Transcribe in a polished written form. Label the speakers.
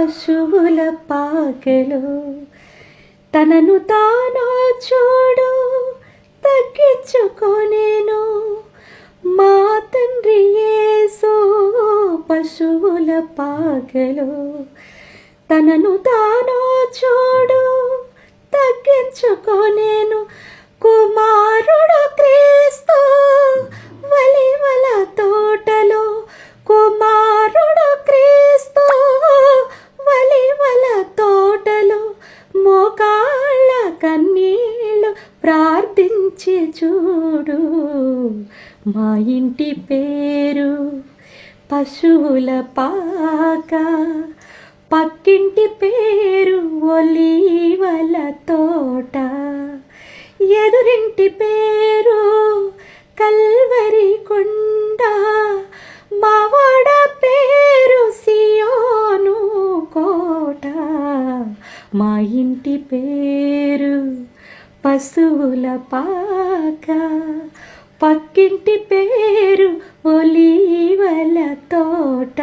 Speaker 1: పశువుల పాకెలో తనను తాను చూడు తగ్గించుకొనేను మా తండ్రి యేసు పశువుల పాకెలో తనను తాను చూడు తగ్గించుకొనేను కుమారుడు క్రీస్తు వలివల తోటలో కుమారుడు క్రీస్తు వలివల తోటలో మోకాళ్ళ కన్నీళ్ళు ప్రార్థించి చూడు మా ఇంటి పేరు పశువుల పాక పక్కింటి పేరు ఒలీవల తోట ఎదురింటి పేరు కల్వరి కొండ మావాడ పేరు సియోను కోట మా ఇంటి పేరు పశువుల పాక పక్కింటి పేరు ఒలీవల తోట.